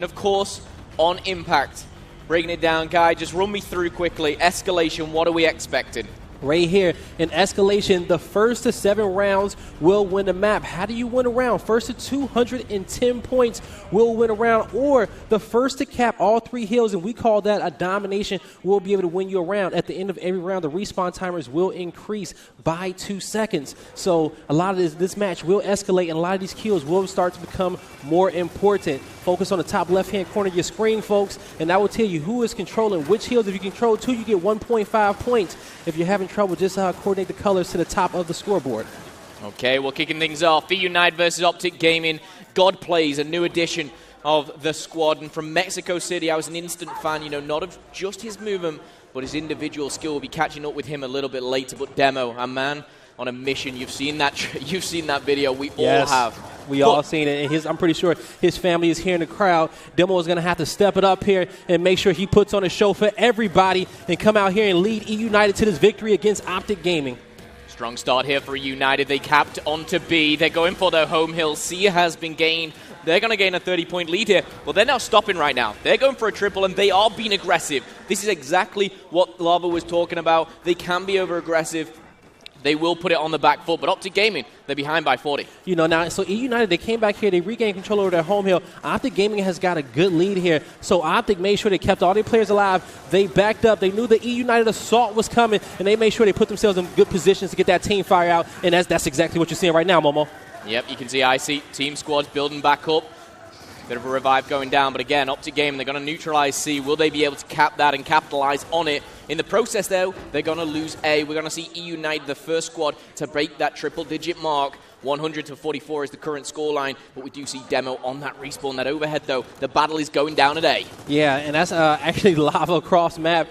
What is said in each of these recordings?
Of course, on impact. Breaking it down, Guy, just run me through quickly. Escalation, what are we expecting? Right here in Escalation, the first to 7 rounds will win the map. How do you win a round? First to 210 points will win a round, or the first to cap all 3 hills, and we call that a domination, will be able to win you a round. At the end of every round, the respawn timers will increase by 2 seconds. So a lot of this match will escalate, and a lot of these kills will start to become more important. Focus on the top left-hand corner of your screen, folks, and that will tell you who is controlling which hills. If you control 2, you get 1.5 points. If you're having trouble, just coordinate the colors to the top of the scoreboard. Okay, well, kicking things off, eUnited versus OpTic Gaming. God Plays, a new addition of the squad. And from Mexico City, I was an instant fan, you know, not of just his movement, but his individual skill. We'll be catching up with him a little bit later. But Demo, a man on a mission. You've seen that video. We all have. We all seen it. And I'm pretty sure his family is here in the crowd. Demo is going to have to step it up here and make sure he puts on a show for everybody and come out here and lead eUnited to this victory against OpTic Gaming. Strong start here for eUnited. They capped onto B. They're going for their home hill. C has been gained. They're going to gain a 30-point lead here. Well, they're now stopping right now. They're going for a triple, and they are being aggressive. This is exactly what Lava was talking about. They can be over-aggressive. They will put it on the back foot, but OpTic Gaming, they're behind by 40. You know, now, so eUnited, they came back here, they regained control over their home hill. OpTic Gaming has got a good lead here, so OpTic made sure they kept all their players alive. They backed up. They knew the eUnited assault was coming, and they made sure they put themselves in good positions to get that team fire out, and that's exactly what you're seeing right now, Momo. Yep, you can see IC team squads building back up. Bit of a revive going down, but again, OpTic Gaming, they're going to neutralize C. Will they be able to cap that and capitalize on it? In the process, though, they're going to lose A. We're going to see eUnited, the first squad, to break that triple-digit mark. 100 to 44 is the current scoreline, but we do see Demo on that respawn. That overhead, though, the battle is going down at A. Yeah, and that's actually Lava across map.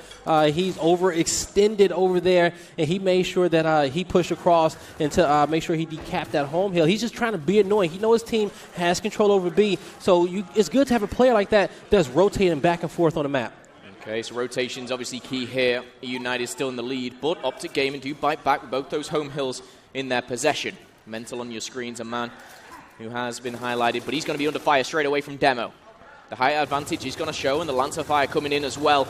He's overextended over there, and he made sure that he pushed across and to make sure he decapped that home hill. He's just trying to be annoying. He knows his team has control over B, so it's good to have a player like that that's rotating back and forth on the map. Okay, so rotation's obviously key here. eUnited is still in the lead, but OpTic Gaming do bite back with both those home hills in their possession. Mental on your screens, a man who has been highlighted, but he's going to be under fire straight away from Demo. The height advantage is going to show, and the Lancer Fire coming in as well.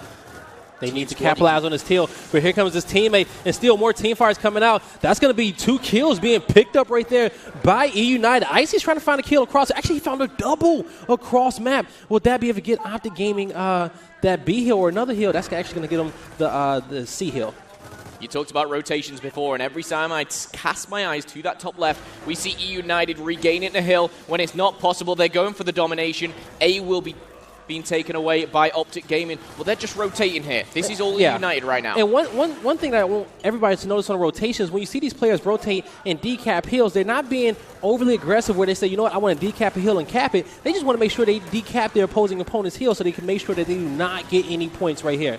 They need to capitalize on his kill, but here comes his teammate, and still more team fires coming out. That's going to be 2 kills being picked up right there by eUnited. Icy's trying to find a kill across. Actually, he found a double across map. Would that be able to get OpTic Gaming that B hill or another hill? That's actually going to get him the C hill. You talked about rotations before, and every time I cast my eyes to that top left, we see eUnited regaining the hill. When it's not possible, they're going for the domination. A will be being taken away by OpTic Gaming. Well, they're just rotating here. This is all eUnited right now. And one thing that I want everybody to notice on rotations, when you see these players rotate and decap hills, they're not being overly aggressive where they say, you know what, I want to decap a hill and cap it. They just want to make sure they decap their opposing opponent's hill so they can make sure that they do not get any points right here.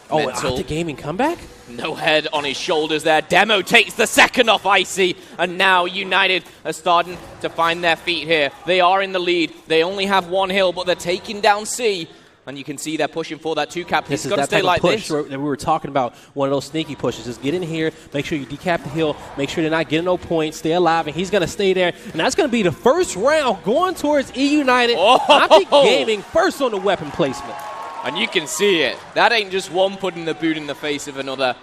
Oh, OpTic Gaming comeback? No head on his shoulders there. Demo takes the second off Icy, and now United are starting to find their feet here. They are in the lead. They only have 1 hill, but they're taking down C, and you can see they're pushing for that 2-cap. This is that type of push that we were talking about, one of those sneaky pushes. Just get in here, make sure you decap the hill, make sure they're not getting no points, stay alive, and he's going to stay there. And that's going to be the first round going towards eUnited. OpTic Gaming first on the weapon placement. And you can see it. That ain't just one putting the boot in the face of another.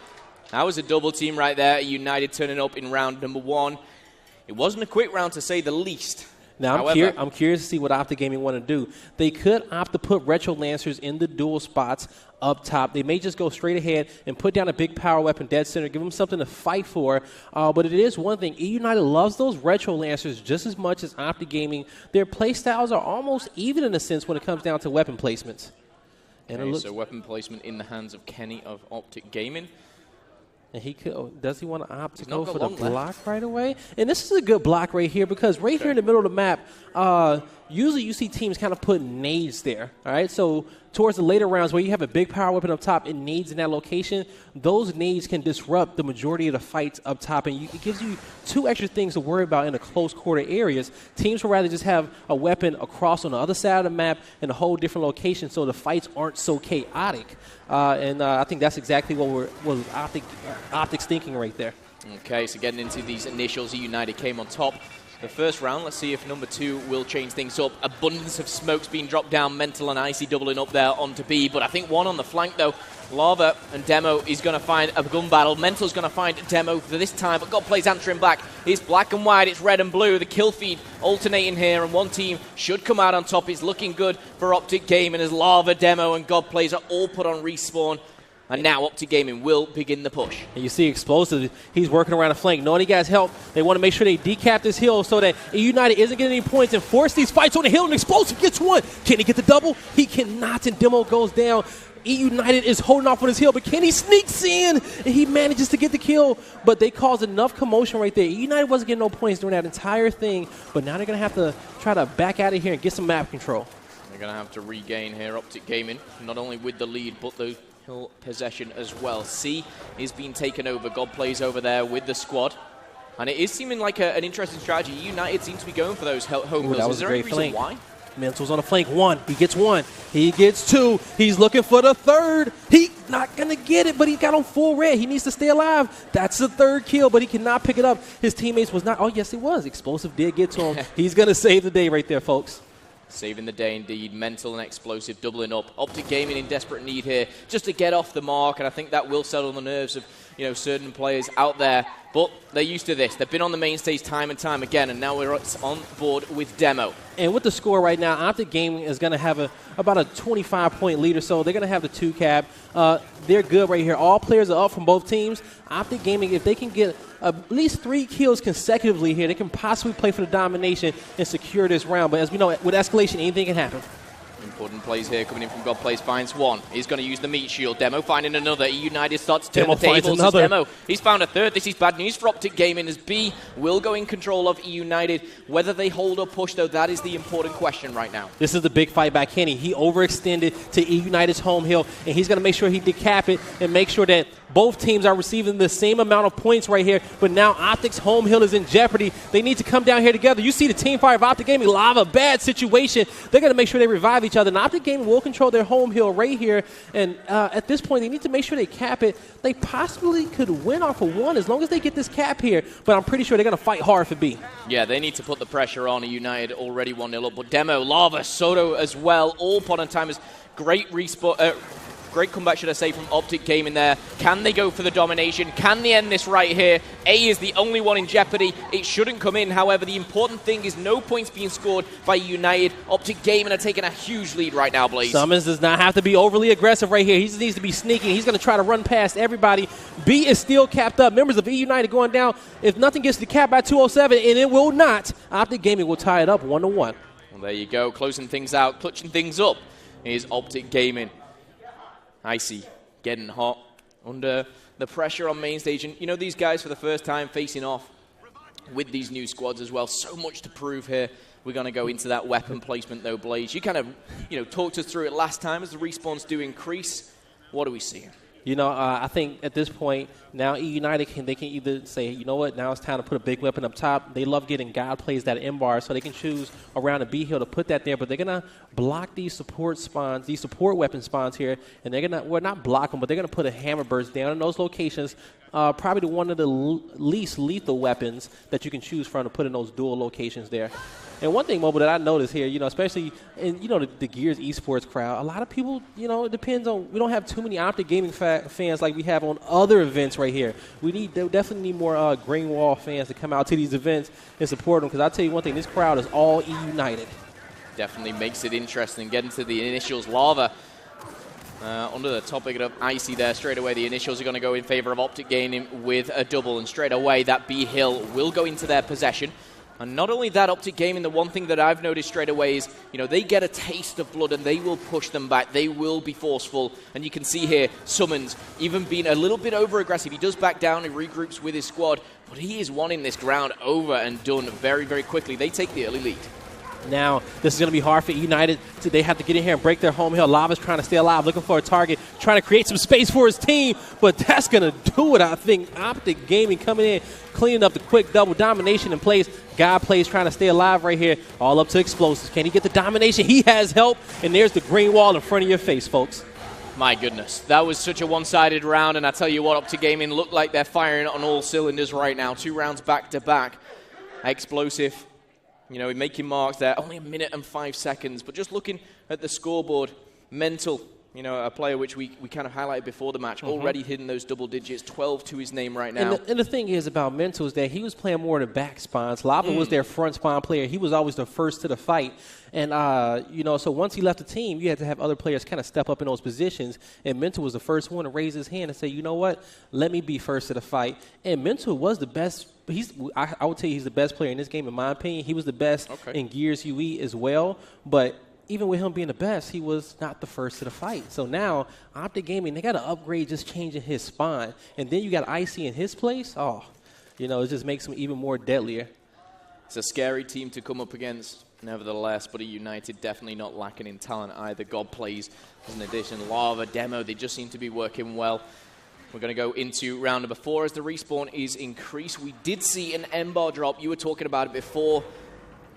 That was a double team right there. United turning up in round number 1. It wasn't a quick round, to say the least. Now, I'm curious to see what OpTic Gaming want to do. They could opt to put Retro Lancers in the dual spots up top. They may just go straight ahead and put down a big power weapon dead center, give them something to fight for. But it is one thing. eUnited loves those Retro Lancers just as much as OpTic Gaming. Their play styles are almost even in a sense when it comes down to weapon placements. Okay, so weapon placement in the hands of Kenny of OpTic Gaming. And he could, does he want to opt to go for the block right away? And this is a good block right here because right here in the middle of the map, usually you see teams kind of put nades there. All right, so towards the later rounds where you have a big power weapon up top and nades in that location, those nades can disrupt the majority of the fights up top, and it gives you 2 extra things to worry about in the close quarter areas. Teams would rather just have a weapon across on the other side of the map in a whole different location so the fights aren't so chaotic. And I think that's exactly what OpTic's thinking right there. Okay, so getting into these initials, eUnited came on top the first round. Let's see if number 2 will change things up. Abundance of smokes being dropped down. Mental and Icy doubling up there onto B. But I think one on the flank, though. Lava and Demo is going to find a gun battle. Mental's going to find Demo for this time, but Godplay's answering back. It's black and white, it's red and blue. The kill feed alternating here, and one team should come out on top. It's looking good for OpTic Gaming as Lava, Demo, and Godplays are all put on respawn. And now OpTic Gaming will begin the push. And you see Explosive, he's working around the flank. Knowing he got help, they want to make sure they decap this hill so that eUnited isn't getting any points and force these fights on the hill, and Explosive gets one. Can he get the double? He cannot, and Demo goes down. eUnited is holding off on his hill, but Kenny sneaks in, and he manages to get the kill. But they caused enough commotion right there. eUnited wasn't getting no points during that entire thing, but now they're going to have to try to back out of here and get some map control. They're going to have to regain here, OpTic Gaming, not only with the lead, but the hill possession as well. C is being taken over. Godplay's over there with the squad. And it is seeming like an interesting strategy. eUnited seems to be going for those home hills. Is there any reason why? Mental's on the flank. One. He gets one. He gets two. He's looking for the third. He's not going to get it, but he got on full red. He needs to stay alive. That's the third kill, but he cannot pick it up. His teammates was not. Oh, yes, it was. Explosive did get to him. He's going to save the day right there, folks. Saving the day indeed. Mental and Explosive doubling up. OpTic Gaming in desperate need here just to get off the mark, and I think that will settle the nerves of certain players out there. But they're used to this. They've been on the main stage time and time again, and now we're on board with Demo. And with the score right now, OpTic Gaming is going to have about a 25-point lead or so. They're going to have the 2-cap. They're good right here. All players are up from both teams. OpTic Gaming, if they can get at least 3 kills consecutively here, they can possibly play for the domination and secure this round. But as we know, with escalation, anything can happen. Important plays here coming in from Godplays. Finds one. He's going to use the meat shield. Demo finding another. eUnited starts to turn the tables as Demo. He's found a third. This is bad news for OpTic Gaming as B will go in control of eUnited. Whether they hold or push, though, that is the important question right now. This is the big fight by Kenny. He overextended to eUnited's home hill, and he's going to make sure he decap it and make sure that both teams are receiving the same amount of points right here. But now OpTic's home hill is in jeopardy. They need to come down here together. You see the team fire of OpTic Gaming. Lava, bad situation. They're going to make sure they revive each other. And OpTic Gaming will control their home hill right here. And at this point, they need to make sure they cap it. They possibly could win off of one as long as they get this cap here. But I'm pretty sure they're going to fight hard for B. Yeah, they need to put the pressure on. eUnited already 1-0 up. But Demo, Lava, Soto as well. All pod on timers. Great respawn. Great comeback, should I say, from OpTic Gaming there. Can they go for the domination? Can they end this right here? A is the only one in jeopardy. It shouldn't come in. However, the important thing is no points being scored by United. OpTic Gaming are taking a huge lead right now, Blaze. Summons does not have to be overly aggressive right here. He just needs to be sneaking. He's going to try to run past everybody. B is still capped up. Members of eUnited going down. If nothing gets the cap by 207, and it will not, OpTic Gaming will tie it up 1-1. Well, there you go. Closing things out, clutching things up is OpTic Gaming. Icy, getting hot, under the pressure on main stage. And, these guys for the first time facing off with these new squads as well. So much to prove here. We're going to go into that weapon placement, though, Blaze. You kind of, talked us through it last time as the respawns do increase. What are we seeing? I think at this point, now eUnited they can either say, you know what, now it's time to put a big weapon up top. They love getting God plays that M-bar, so they can choose around a B hill to put that there. But they're going to block these support spawns, these support weapon spawns here. And they're going to, well, not block them, but they're going to put a hammer burst down in those locations. Probably one of the least lethal weapons that you can choose from to put in those dual locations there. And one thing, Mobile, that I noticed here, especially in, the Gears eSports crowd, a lot of people, it depends on, we don't have too many OpTic Gaming fans like we have on other events right here. We definitely need more Green Wall fans to come out to these events and support them, because I'll tell you one thing, this crowd is all eUnited. Definitely makes it interesting. Getting to the initials, Lava. Under the topic of Icy there, straight away the initials are going to go in favor of OpTic Gaming with a double, and straight away that B hill will go into their possession. And not only that, OpTic Gaming, the one thing that I've noticed straight away is, they get a taste of blood and they will push them back. They will be forceful. And you can see here, Summons even being a little bit over-aggressive. He does back down and regroups with his squad, but he is wanting this ground over and done very, very quickly. They take the early lead. Now, this is going to be hard for United. They have to get in here and break their home hill. Lava's trying to stay alive, looking for a target, trying to create some space for his team, but that's going to do it, I think. OpTic Gaming coming in, cleaning up the quick double domination in place. God plays trying to stay alive right here, all up to Explosives. Can he get the domination? He has help, and there's the green wall in front of your face, folks. My goodness, that was such a one-sided round, and I tell you what, OpTic Gaming look like they're firing on all cylinders right now. 2 rounds back-to-back. Explosive You know, making marks there, only 1 minute and 5 seconds. But just looking at the scoreboard, Mental, you know, a player which we kind of highlighted before the match, already hitting those double digits, 12 to his name right now. And the thing is about Mental is that he was playing more in the back spawns. Lava was their front spawn player. He was always the first to the fight. And, you know, so once he left the team, you had to have other players kind of step up in those positions. And Mental was the first one to raise his hand and say, you know what, let me be first to the fight. And Mental was the best. I would tell you he's the best player in this game, in my opinion. He was the best in Gears UE as well. But even with him being the best, he was not the first to the fight. So now, OpTic Gaming, they got to upgrade just changing his spawn. And then you got Icy in his place. Oh, you know, it just makes him even more deadlier. It's a scary team to come up against, nevertheless, but eUnited definitely not lacking in talent either. God plays as an addition. Lava, Demo, they just seem to be working well. We're going to go into round number 4 as the respawn is increased. We did see an M-bar drop. You were talking about it before.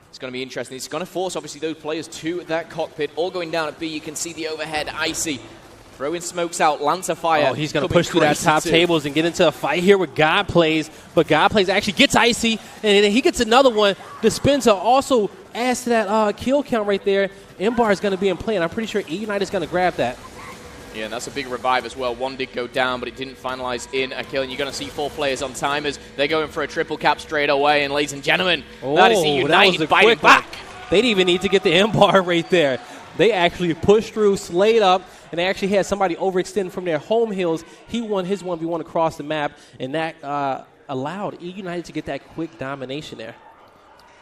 It's going to be interesting. It's going to force, obviously, those players to that cockpit. All going down at B. You can see the overhead. Icy throwing smokes out. Lancer Fire. Oh, he's going to push through that top tables and get into a fight here with God Plays. But God Plays actually gets Icy, and then he gets another one. Dispenser also adds to that kill count right there. M-bar is going to be in play, and I'm pretty sure eUnited is going to grab that. Yeah, and that's a big revive as well. One did go down, but it didn't finalize in a kill. And you're going to see 4 players on timers. They're going for a triple cap straight away. And ladies and gentlemen, that is eUnited biting back. They didn't even need to get the M-bar right there. They actually pushed through, slayed up, and they actually had somebody overextend from their home hills. He won his 1v1 across the map, and that allowed eUnited to get that quick domination there.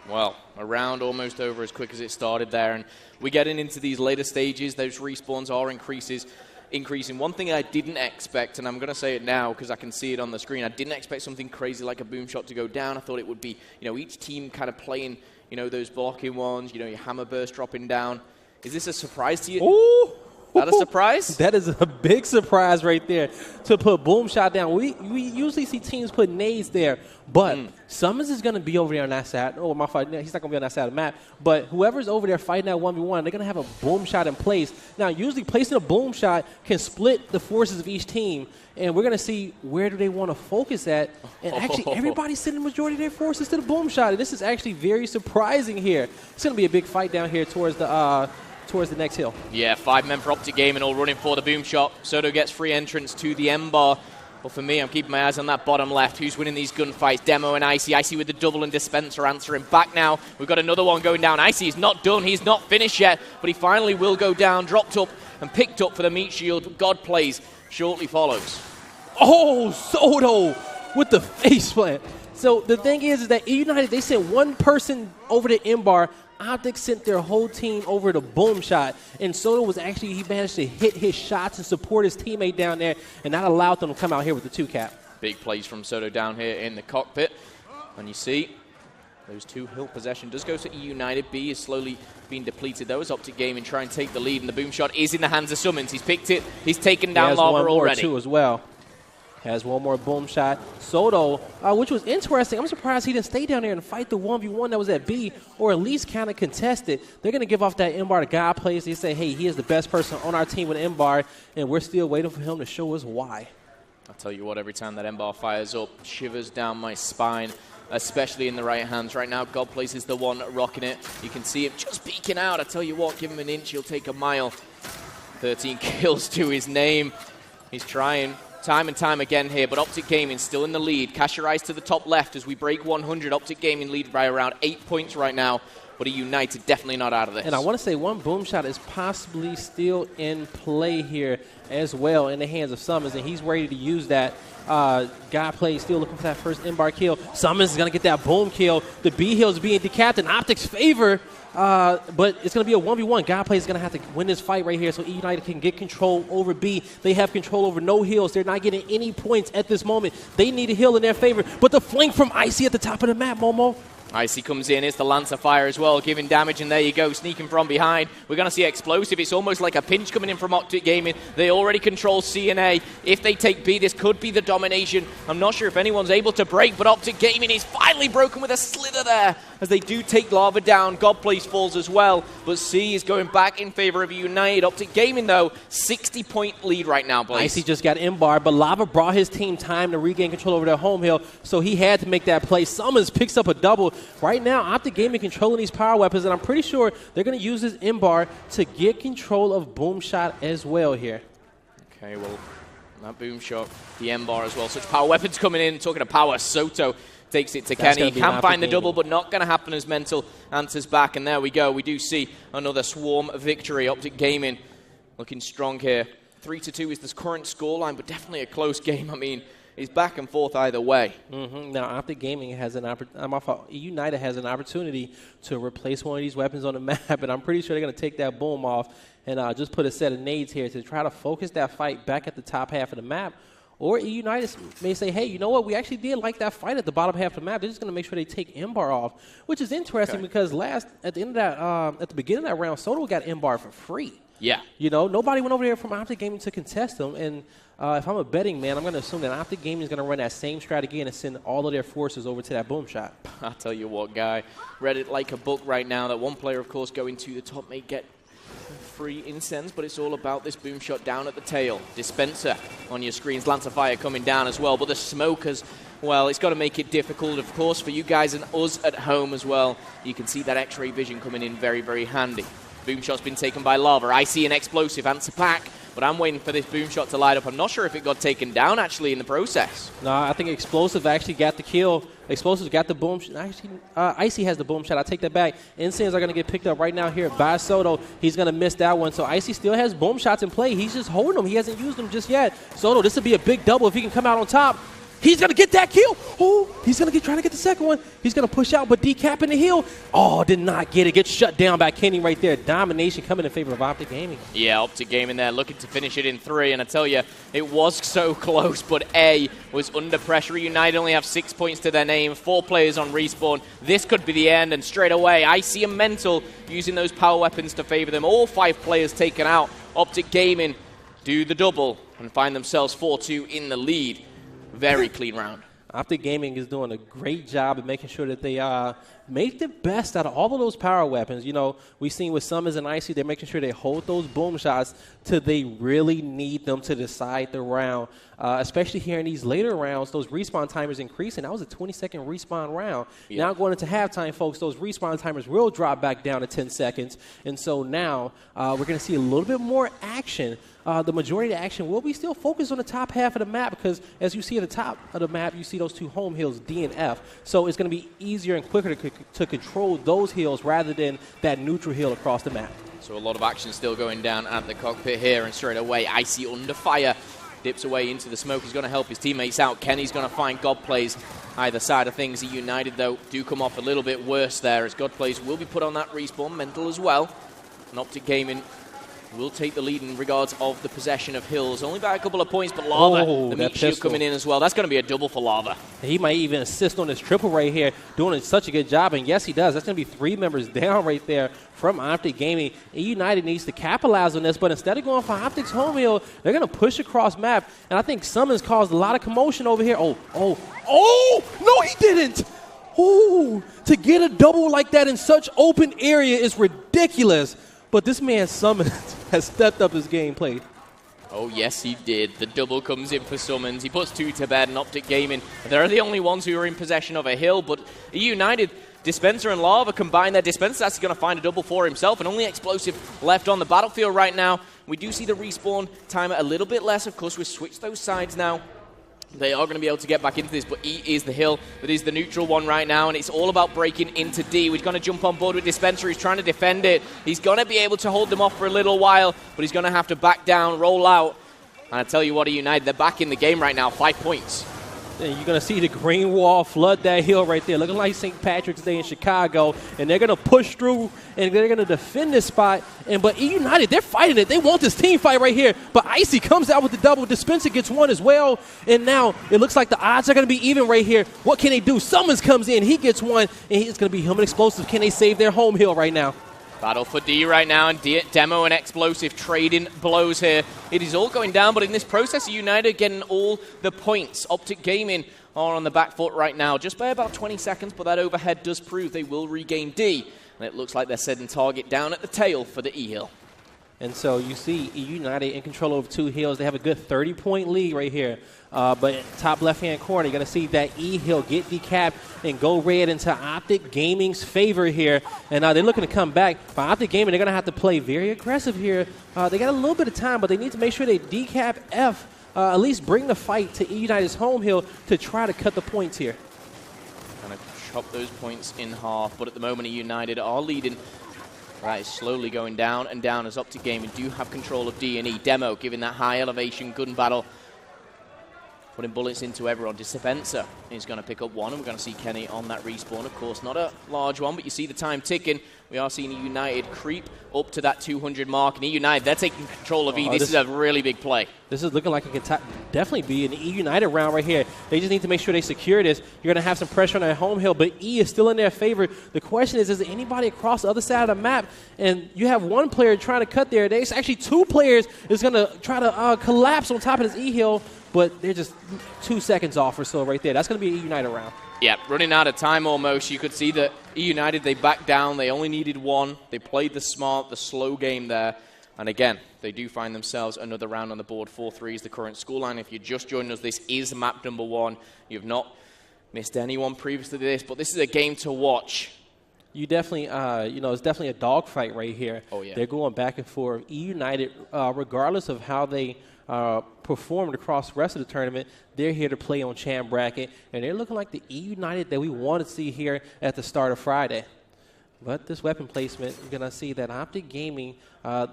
Well, a round almost over as quick as it started there. And we're getting into these later stages. Those respawns are increasing. One thing I didn't expect, and I'm going to say it now because I can see it on the screen, I didn't expect something crazy like a boom shot to go down. I thought it would be, you know, each team kind of playing, you know, those blocking ones, you know, your hammer burst dropping down. Is this a surprise to you? Ooh. That a surprise? That is a big surprise right there to put boom shot down. We usually see teams put nades there, but Summons is going to be over there on that side. Oh, my fault. He's not going to be on that side of the map. But whoever's over there fighting that 1v1, they're going to have a boom shot in place. Now, usually placing a boom shot can split the forces of each team, and we're going to see where do they want to focus at. And actually, everybody's sending the majority of their forces to the boom shot. And this is actually very surprising here. It's going to be a big fight down here towards the next hill. Yeah, 5 men for OpTic Gaming all running for the boom shot. Soto gets free entrance to the M-bar. But for me, I'm keeping my eyes on that bottom left. Who's winning these gunfights? Demo and Icy. Icy with the double and Dispenser answering back now. We've got another one going down. Icy is not done. He's not finished yet. But he finally will go down. Dropped up and picked up for the meat shield. God Plays shortly follows. Oh, Soto with the face plant. So the thing is that eUnited, they sent one person over the M-bar. OpTic sent their whole team over to boom shot, and Soto was actually, he managed to hit his shots and support his teammate down there, and that allowed them to come out here with the 2-cap. Big plays from Soto down here in the cockpit, and you see those 2 hill possession does go to eUnited. B is slowly being depleted though as OpTic Gaming try and take the lead, and the boom shot is in the hands of Summons. He's picked it, he's taken down Lava already. Too as well. Has one more boom shot. Soto, which was interesting. I'm surprised he didn't stay down there and fight the 1v1 that was at B, or at least kind of contest it. They're going to give off that M-bar to God Plays. They say, hey, he is the best person on our team with M-bar, and we're still waiting for him to show us why. I'll tell you what, every time that M-bar fires up, shivers down my spine, especially in the right hands. Right now, God Plays is the one rocking it. You can see him just peeking out. I tell you what, give him an inch, he'll take a mile. 13 kills to his name. He's trying time and time again here, but OpTic Gaming still in the lead. Cast your eyes to the top left as we break 100. OpTic Gaming lead by around 8 points right now, but eUnited definitely not out of this. And I want to say one boom shot is possibly still in play here as well in the hands of Summons, and he's ready to use that. God Plays still looking for that first M-bar kill. Summons is going to get that boom kill. The B hill is being decapped in OpTic's favor. But it's going to be a 1v1. God Plays is going to have to win this fight right here so eUnited can get control over B. They have control over no heals. They're not getting any points at this moment. They need a heal in their favor. But the flank from Icy at the top of the map, Momo. Icy comes in, it's the Lancer Fire as well, giving damage, and there you go, sneaking from behind. We're going to see Explosive. It's almost like a pinch coming in from OpTic Gaming. They already control C and A. If they take B, this could be the domination. I'm not sure if anyone's able to break, but OpTic Gaming is finally broken with a slither there. as they do take Lava down. Godplace falls as well, but C is going back in favor of eUnited. OpTic Gaming, though, 60-point lead right now, Blaze. Icy just got M-barred, but Lava brought his team time to regain control over their home hill, so he had to make that play. Summons picks up a double. Right now, OpTic Gaming controlling these power weapons, and I'm pretty sure they're going to use this M-bar to get control of Boom Shot as well here. Okay, well, that Boom Shot, the M-bar as well. Such power weapons coming in. Talking of power, Soto takes it to Kenny. Can find the double, but not going to happen as Mental answers back. And there we go. We do see another Swarm victory. OpTic Gaming looking strong here. 3-2 is the current scoreline, but definitely a close game. I mean, it's back and forth either way. Now, OpTic Gaming has an eUnited has an opportunity to replace one of these weapons on the map, and I'm pretty sure they're going to take that boom off and just put a set of nades here to try to focus that fight back at the top half of the map. Or eUnited may say, hey, you know what? We actually did like that fight at the bottom half of the map. They're just going to make sure they take M-bar off, which is interesting because at the end of that, at the beginning of that round, Soto got M-bar for free. Yeah. You know, nobody went over there from OpTic Gaming to contest them. And if I'm a betting man, I'm going to assume that OpTic Gaming is going to run that same strategy and send all of their forces over to that boom shot. I'll tell you what, Guy. Read it like a book right now that one player, of course, going to the top may get free incense, but it's all about this boom shot down at the tail. Dispenser on your screens. Lance of Fire coming down as well. But the smokers, well, it's got to make it difficult, of course, for you guys and us at home as well. You can see that X-ray vision coming in very, very handy. Boom shot's been taken by Lava. I see an explosive answer back, but I'm waiting for this boom shot to light up. I'm not sure if it got taken down, actually, in the process. No, I think Explosive actually got the kill. Explosive got the boom shot. Actually, Icy has the boom shot. I take that back. Incense are going to get picked up right now here by Soto. He's going to miss that one. So Icy still has boom shots in play. He's just holding them. He hasn't used them just yet. Soto, this would be a big double if he can come out on top. He's going to get that kill. Oh, he's going to try to get the second one. He's going to push out, but decapping the hill. Oh, did not get it. Gets shut down by Kenny right there. Domination coming in favor of OpTic Gaming. Yeah, OpTic Gaming there looking to finish it in 3. And I tell you, it was so close, but A was under pressure. United only have 6 points to their name. 4 players on respawn. This could be the end, and straight away, I see a Mental using those power weapons to favor them. All 5 players taken out. OpTic Gaming do the double and find themselves 4-2 in the lead. Very clean round. OpTic Gaming is doing a great job of making sure that they make the best out of all of those power weapons. You know, we've seen with Summons and Icy, they're making sure they hold those boom shots till they really need them to decide the round. Especially here in these later rounds, those respawn timers increasing. That was a 20-second respawn round. Yeah. Now going into halftime, folks, those respawn timers will drop back down to 10 seconds. And so now we're going to see a little bit more action. The majority of the action will be still focused on the top half of the map because, as you see at the top of the map, you see those 2 home hills, D and F. So it's going to be easier and quicker to control those hills rather than that neutral hill across the map. So a lot of action still going down at the cockpit here, and straight away, Icy under fire. Dips away into the smoke. He's going to help his teammates out. Kenny's going to find Godplays either side of things. eUnited, though, do come off a little bit worse there, as Godplays will be put on that respawn. Mental as well. And OpTic Gaming will take the lead in regards of the possession of hills. Only by a couple of points, but Lava, the meat shield coming in as well. That's going to be a double for Lava. He might even assist on this triple right here, doing such a good job. And yes, he does. That's going to be 3 members down right there from OpTic Gaming. eUnited needs to capitalize on this, but instead of going for OpTic's home hill, they're going to push across map. And I think Summons caused a lot of commotion over here. Oh, no, he didn't. Oh, to get a double like that in such open area is ridiculous. But this man Summons has stepped up his gameplay. Oh, yes, he did. The double comes in for Summons. He puts 2 to bed, and OpTic Gaming, they're the only ones who are in possession of a hill. But eUnited, Dispenser and Lava combine their Dispenser's actually going to find a double for himself, and only Explosive left on the battlefield right now. We do see the respawn timer a little bit less. Of course, we've switched those sides now. They are going to be able to get back into this, but E is the hill that is the neutral one right now, and it's all about breaking into D. We're going to jump on board with Dispenser. He's trying to defend it. He's going to be able to hold them off for a little while, but he's going to have to back down, roll out. And I tell you what, eUnited, they're back in the game right now, 5 points. And you're going to see the green wall flood that hill right there, looking like St. Patrick's Day in Chicago. And they're going to push through, and they're going to defend this spot. But eUnited, they're fighting it. They want this team fight right here. But Icy comes out with the double. Dispenser gets one as well. And now it looks like the odds are going to be even right here. What can they do? Summons comes in. He gets one. And it's going to be him and Explosive. Can they save their home hill right now? Battle for D right now, and Demo and Explosive trading blows here. It is all going down, but in this process, eUnited getting all the points. OpTic Gaming are on the back foot right now, just by about 20 seconds, but that overhead does prove they will regain D. And it looks like they're setting target down at the tail for the E-Hill. And so you see eUnited in control over 2 hills. They have a good 30-point lead right here. But top left-hand corner, you're going to see that E-Hill get decapped and go red into OpTic Gaming's favor here. And they're looking to come back. For OpTic Gaming, they're going to have to play very aggressive here. They got a little bit of time, but they need to make sure they decap F, at least bring the fight to eUnited's home hill to try to cut the points here. Kind of chop those points in half, but at the moment eUnited are leading. Right, slowly going down and down as OpTic Gaming do have control of D and E. Demo giving that high elevation gun battle. Putting bullets into everyone. Dispenser is going to pick up one, and we're going to see Kenny on that respawn. Of course, not a large one, but you see the time ticking. We are seeing eUnited creep up to that 200 mark, and eUnited, they're taking control of E. This is a really big play. This is looking like it can definitely be an eUnited round right here. They just need to make sure they secure this. You're going to have some pressure on their home hill, but E is still in their favor. The question is there anybody across the other side of the map? And you have one player trying to cut there. There's actually 2 players that's going to try to collapse on top of this E hill, but they're just 2 seconds off or so right there. That's going to be a eUnited round. Yeah, running out of time almost. You could see that eUnited, they backed down. They only needed 1. They played the smart, the slow game there. And again, they do find themselves another round on the board. 4-3 is the current scoreline. If you're just joining us, this is map number 1. You've not missed anyone previously to this, but this is a game to watch. You definitely, it's definitely a dogfight right here. Oh, yeah. They're going back and forth. eUnited, regardless of how they performed across the rest of the tournament, they're here to play on champ bracket, and they're looking like the eUnited that we want to see here at the start of Friday. But this weapon placement, you're going to see that OpTic Gaming,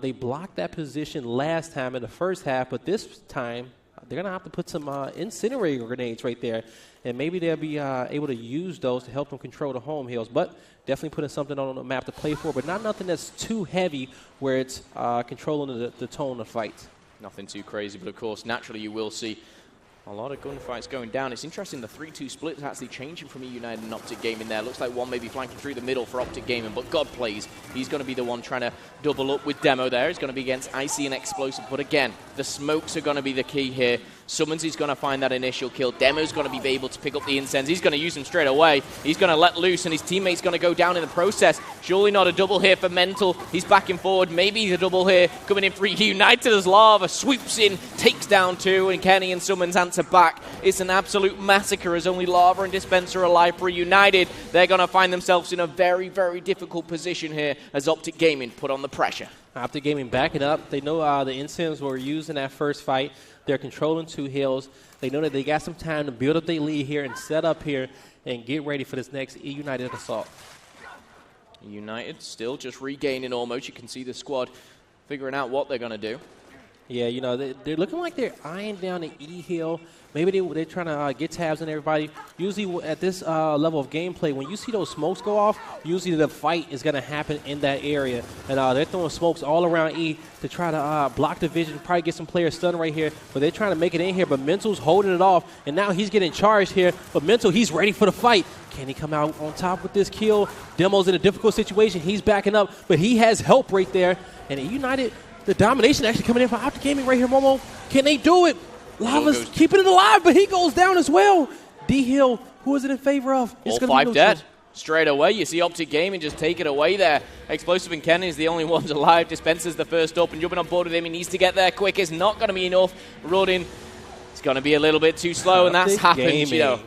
they blocked that position last time in the first half, but this time they're going to have to put some incinerator grenades right there, and maybe they'll be able to use those to help them control the home hills. But definitely putting something on the map to play for, but not nothing that's too heavy where it's controlling the tone of fight. Nothing too crazy, but of course, naturally you will see a lot of gunfights going down. It's interesting, the 3-2 split is actually changing from eUnited and OpTic Gaming there. Looks like one may be flanking through the middle for OpTic Gaming, but God plays. He's going to be the one trying to double up with Demo there. He's going to be against Icy and Explosive, but again, the smokes are going to be the key here. Summons is going to find that initial kill. Demo's going to be able to pick up the incense. He's going to use them straight away. He's going to let loose, and his teammate's going to go down in the process. Surely not a double here for Mental. He's backing forward. Maybe the double here coming in for eUnited as Lava swoops in, takes down 2, and Kenny and Summons answer back. It's an absolute massacre as only Lava and Dispenser are alive for eUnited. They're going to find themselves in a very, very difficult position here as OpTic Gaming put on the pressure. OpTic Gaming backing up. They know the incense were used in that first fight. They're controlling 2 hills. They know that they got some time to build up their lead here and set up here and get ready for this next eUnited assault. eUnited still just regaining almost. You can see the squad figuring out what they're going to do. Yeah, they're looking like they're eyeing down the E hill. Maybe they're trying to get tabs on everybody. Usually at this level of gameplay, when you see those smokes go off, usually the fight is going to happen in that area. And they're throwing smokes all around E to try to block the vision, probably get some players stunned right here. But they're trying to make it in here, but Mental's holding it off. And now he's getting charged here. But Mental, he's ready for the fight. Can he come out on top with this kill? Demo's in a difficult situation. He's backing up, but he has help right there. And eUnited, the domination actually coming in for OpTic Gaming right here, Momo. Can they do it? Lava's keeping it alive, but he goes down as well. D-Hill, who is it in favor of? All 5 dead. Straight away, you see OpTic Gaming just take it away there. Explosive and Kenny is the only ones alive. Dispenser's the first up, and jumping on board with him. He needs to get there quick. It's not going to be enough. Running, it's going to be a little bit too slow, and that's happened.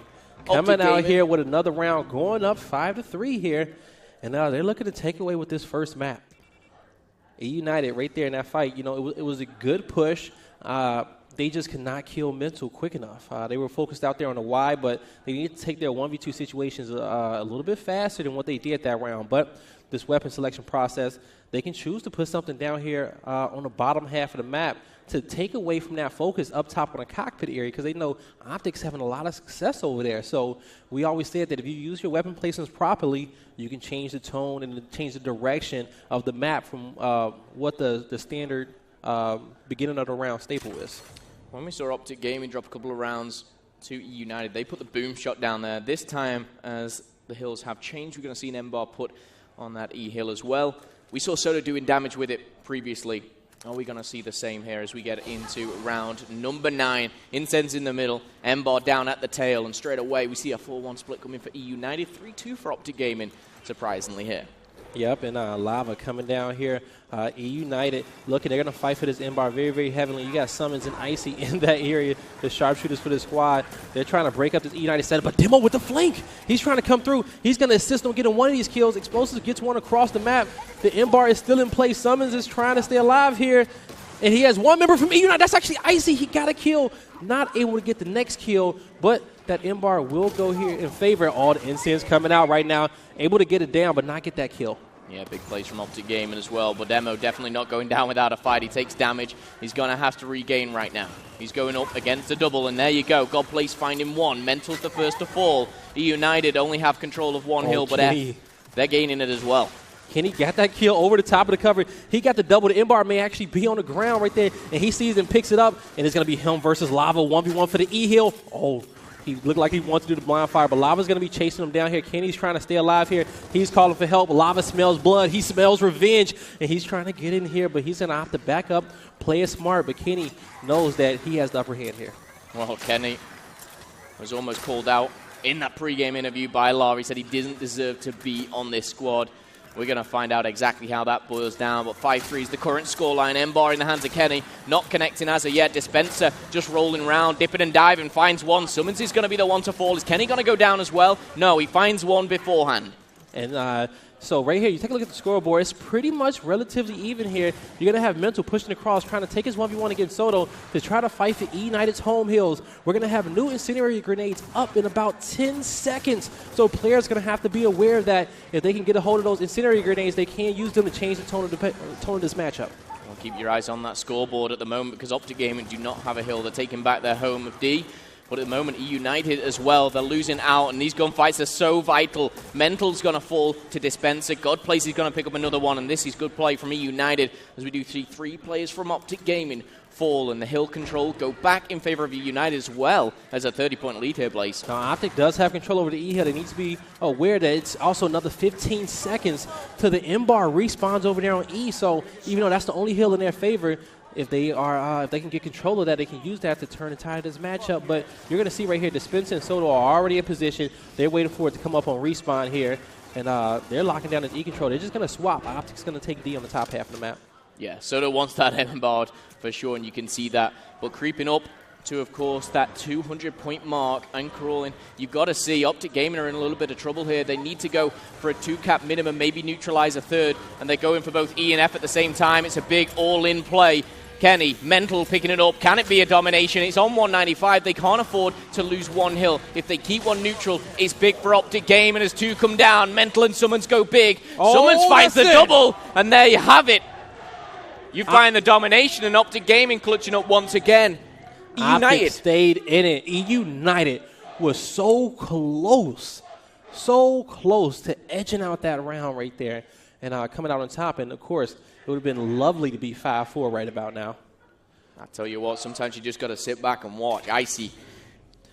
Coming out here with another round, going up 5-3 here. And now they're looking to take away with this first map. eUnited right there in that fight, it was a good push. They just could not kill Mental quick enough. They were focused out there on the Y, but they needed to take their 1v2 situations a little bit faster than what they did that round. But this weapon selection process, they can choose to put something down here on the bottom half of the map to take away from that focus up top on the cockpit area, because they know OpTic's having a lot of success over there. So we always said that if you use your weapon placements properly, you can change the tone and change the direction of the map from what the standard beginning of the round staple is. When we saw OpTic Gaming drop a couple of rounds to eUnited, they put the boom shot down there. This time, as the hills have changed, we're going to see an M-bar put on that E hill as well. We saw Soda doing damage with it previously. Are we going to see the same here as we get into round number 9? Incense in the middle, Embar down at the tail, and straight away we see a 4-1 split coming for eUnited, 3-2 for OpTic Gaming, surprisingly here. Yep, and Lava coming down here. eUnited looking, they're going to fight for this Embar very, very heavily. You got Summons and Icy in that area, the sharpshooters for the squad. They're trying to break up this eUnited setup, but Demo with the flank. He's trying to come through. He's going to assist on getting one of these kills. Explosives gets one across the map. The Embar is still in place. Summons is trying to stay alive here. And he has one member from eUnited. That's actually Icy. He got a kill. Not able to get the next kill, but that Embar will go here in favor. All the incense coming out right now. Able to get it down, but not get that kill. Yeah, big plays from OpTic Gaming as well. But Demo definitely not going down without a fight. He takes damage. He's going to have to regain right now. He's going up against the double, and there you go. Godplace finding one. Mental's the first to fall. eUnited only have control of one hill, but they're gaining it as well. Kenny got that kill over the top of the cover. He got the double. The Embar may actually be on the ground right there, and he sees and picks it up, and it's going to be him versus Lava. 1v1 for the E-Hill. Oh, he looked like he wants to do the blind fire, but Lava's going to be chasing him down here. Kenny's trying to stay alive here. He's calling for help. Lava smells blood. He smells revenge, and he's trying to get in here, but he's going to have to back up, play it smart, but Kenny knows that he has the upper hand here. Well, Kenny was almost called out in that pregame interview by Lava. He said he didn't deserve to be on this squad. We're going to find out exactly how that boils down. But 5-3 is the current scoreline. Embar in the hands of Kenny. Not connecting as of yet. Dispenser just rolling around, dipping and diving. Finds one. Summons is going to be the one to fall. Is Kenny going to go down as well? No, he finds one beforehand. And so right here, you take a look at the scoreboard. It's pretty much relatively even here. You're going to have Mental pushing across, trying to take his 1v1 against Soto to try to fight for eUnited's home hills. We're going to have new incendiary grenades up in about 10 seconds. So players are going to have to be aware that if they can get a hold of those incendiary grenades, they can use them to change the tone of this matchup. Well, keep your eyes on that scoreboard at the moment because OpTic Gaming do not have a hill. They're taking back their home of D. But at the moment, eUnited as well, they're losing out, and these gunfights are so vital. Mental's going to fall to Dispenser. Godplace is going to pick up another one, and this is good play from eUnited as we do see 3 players from OpTic Gaming fall, and the hill control go back in favor of eUnited as well as a 30-point lead here, Blaze. Now, OpTic does have control over the E-Hill. They need to be aware that it's also another 15 seconds till the Embar respawns over there on E, so even though that's the only hill in their favor, if they can get control of that, they can use that to turn the tide of this matchup. But you're going to see right here, Dispenser and Soto are already in position. They're waiting for it to come up on respawn here, and they're locking down this E control. They're just going to swap. OpTic's going to take D on the top half of the map. Yeah, Soto wants that Embarred for sure, and you can see that. But creeping up to, of course, that 200-point mark and crawling, you've got to see OpTic Gaming are in a little bit of trouble here. They need to go for a 2-cap minimum, maybe neutralize a third, and they're going for both E and F at the same time. It's a big all-in play. Kenny, Mental picking it up. Can it be a domination? It's on 195. They can't afford to lose one hill. If they keep one neutral, it's big for OpTic Gaming as 2 come down. Mental and Summons go big. Summons finds the double, and there you have it. You find the domination, and OpTic Gaming clutching up once again. eUnited stayed in it. eUnited was so close to edging out that round right there and coming out on top. And, of course, it would have been lovely to be 5-4 right about now. I tell you what, sometimes you just got to sit back and watch. Icy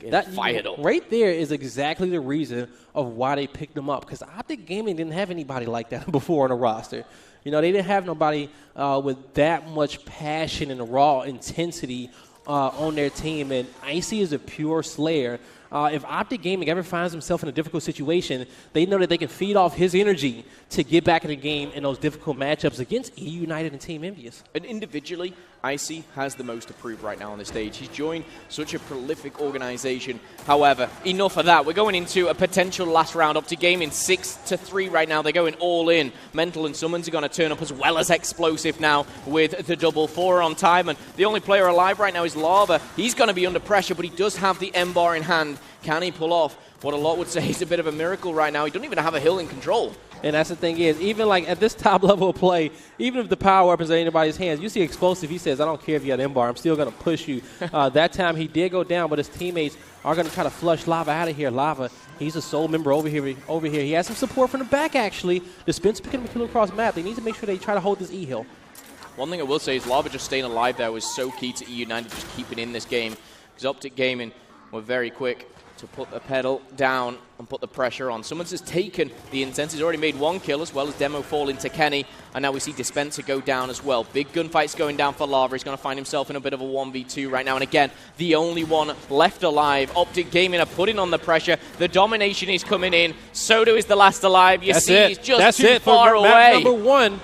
get fired up. Right there is exactly the reason of why they picked them up, because OpTic Gaming didn't have anybody like that before on the roster. You know, they didn't have nobody with that much passion and raw intensity on their team, and Icy is a pure slayer. If OpTic Gaming ever finds himself in a difficult situation, they know that they can feed off his energy to get back in the game in those difficult matchups against eUnited and Team EnVyus. And individually, Icy has the most to prove right now on the stage. He's joined such a prolific organization. However, enough of that. We're going into a potential last round. OpTic Gaming 6-3 right now. They're going all in. Mental and Summons are going to turn up as well as Explosive now with the double 4 on time. And the only player alive right now is Lava. He's going to be under pressure, but he does have the Embar in hand. Can he pull off what a lot would say is a bit of a miracle right now? He doesn't even have a hill in control. And that's the thing is, even like at this top level of play, even if the power weapons are in anybody's hands, you see Explosive, he says, I don't care if you have Embar, I'm still going to push you. That time he did go down, but his teammates are going to try to flush Lava out of here. Lava, he's a sole member over here. He has some support from the back, actually. Dispenser picking him across the map. They need to make sure they try to hold this E-hill. One thing I will say is Lava just staying alive there was so key to eUnited just keeping in this game, because OpTic Gaming were very quick to put the pedal down and put the pressure on. Someone's just taken the incense. He's already made 1 kill, as well as Demo fall into Kenny. And now we see Dispenser go down as well. Big gunfights going down for Lava. He's going to find himself in a bit of a 1v2 right now. And again, the only one left alive. OpTic Gaming are putting on the pressure. The domination is coming in. Soto is the last alive. You see, he's just too far away. Map number 1,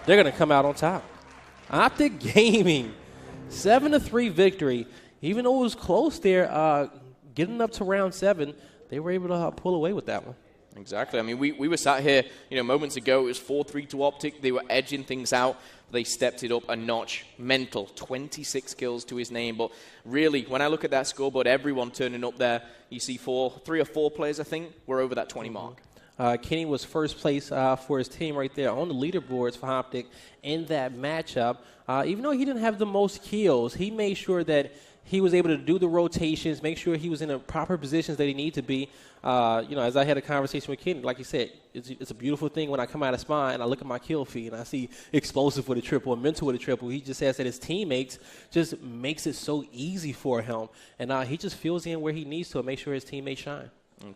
they're going to come out on top. OpTic Gaming, 7-3 victory. Even though it was close there, getting up to round 7, they were able to pull away with that one. Exactly. I mean, we were sat here, moments ago. It was 4-3 to OpTic. They were edging things out. They stepped it up a notch. Mental. 26 kills to his name. But really, when I look at that scoreboard, everyone turning up there, you see 3 or 4 players, I think, were over that 20 mark. Kenny was first place for his team right there on the leaderboards for OpTic in that matchup. Even though he didn't have the most kills, he made sure that he was able to do the rotations, make sure he was in the proper positions that he needed to be. As I had a conversation with Kenny, like you said, it's a beautiful thing when I come out of Spy and I look at my kill feed and I see Explosive with a triple and Mental with a triple. He just says that his teammates just makes it so easy for him. And he just fills in where he needs to and make sure his teammates shine.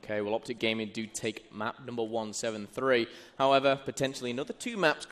Okay, well, OpTic Gaming do take map number 173. However, potentially another 2 maps